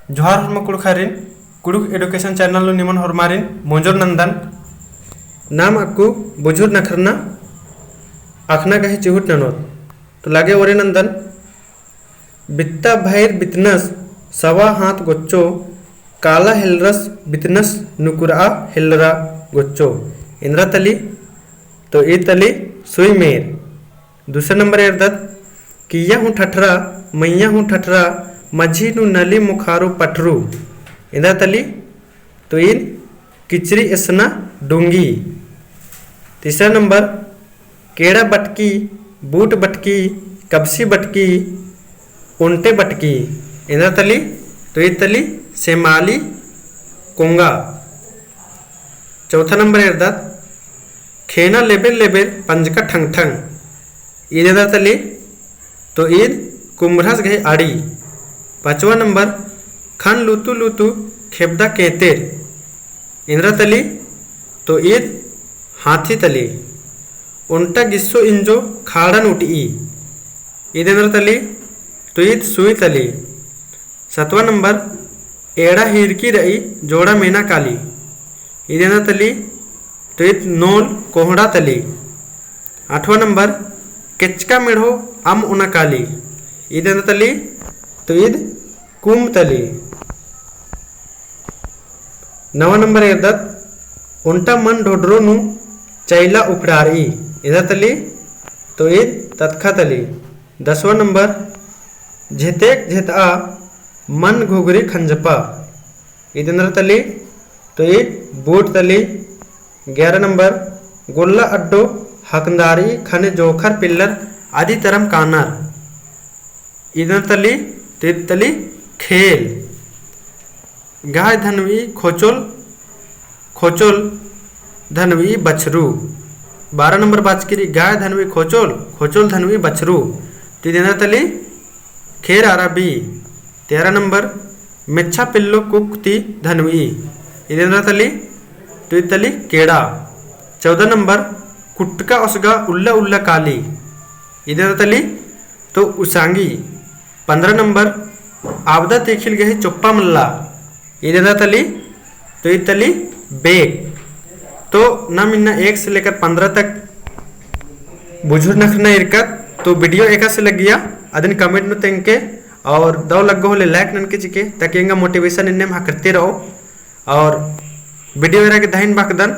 जोहार हरमा कुड़खारिन Kurukh education channel निमन हरमारिन मोंजोर नंदन नाम अक्कू बुझुर नखरना आखना कहे चिहुट ननोत तो लागे ओरे नंदन बित्ता भैर बितनस सवा हाथ गोच्चो काला हेलरस बितनस नुकुरा हेलरा गोच्चो इंद्रा तली तो ई तली सुई मेर। दूसरा नंबर एरदत किया हूँ ठठरा मैया हूँ ठठरा मझी नु नली मुखारू पठरू इंद्रा तली तो इन किचरी इसना डूंगी। तीसरा नंबर केड़ा बटकी बूट बटकी कबसी बटकी उंटे बटकी इंद्रा तली तो ये तली सेमाली कोंगा। चौथा नंबर एरदत खेना लेबेल लेबेल पंजका ठंग ठंग ईद इंद्रा तली तो ईद कुम्भरास गए आड़ी। पांचवा नंबर खन लूतू लूतू खेबदा केतेर इंद्रा तली तो ईद हाथी तली। उल्टा गिस्सो इंजो खाड़न उठी ईद इंद्रा तली तो ईद सुई तली। सातवां नंबर एड़ा हिरकी रई जोड़ा मेना काली ईद इंद्रा तली तो ईद नोल कोहड़ा तली। आठवां नंबर केचका मेढ़ो अम उना काली ईद इंद्रा तली तो ईद कुम तली। नवा नंबर एरदत उल्टा मन ढोडरो नु चैला उपड़ारी इंद्रा तली तो ईद तत्खा तली। 10वां नंबर झेतेक झेता मन घुघरी खंजपा ईद इंद्रा तली तो ईद बूट तली। 11 नंबर गोल्ला अड्डो हकंदारी खने जोखर पिल्लर आदि तरम कानर ईद इंद्रा तली तो ईद तली खेल। गाय धनवी खोचोल खोचोल धनवी बछरू 12 नंबर बाचकिरी गाय धनवी खोचोल खोचोल धनवी बछरू तो ईद इंद्रा तली खेर आराबी। 13 नंबर मिच्छा पिल्लो कुक्ति धनवी ईद इंद्रा तली तो ईद तली केड़ा। 14 नंबर कुटका उसगा उल्ला उल्ला काली ईद इंद्रा तली तो उसांगी। 15 नंबर आवदा तेखिल गहे चुप्पा मल्ला ईद इंद्रा तली तो ईद तली बेग। तो ना मिन्ना 1 से लेकर 15 तक बुझुर नखना इरकत तो वीडियो एका से लग गया अदन कमेंट में तेंके और दो लगो होले लाइक नन के चिके ताकि इंगा मोटिवेशन इन्ने मा करते रहो और वीडियो एरा के दाहिन बाकदन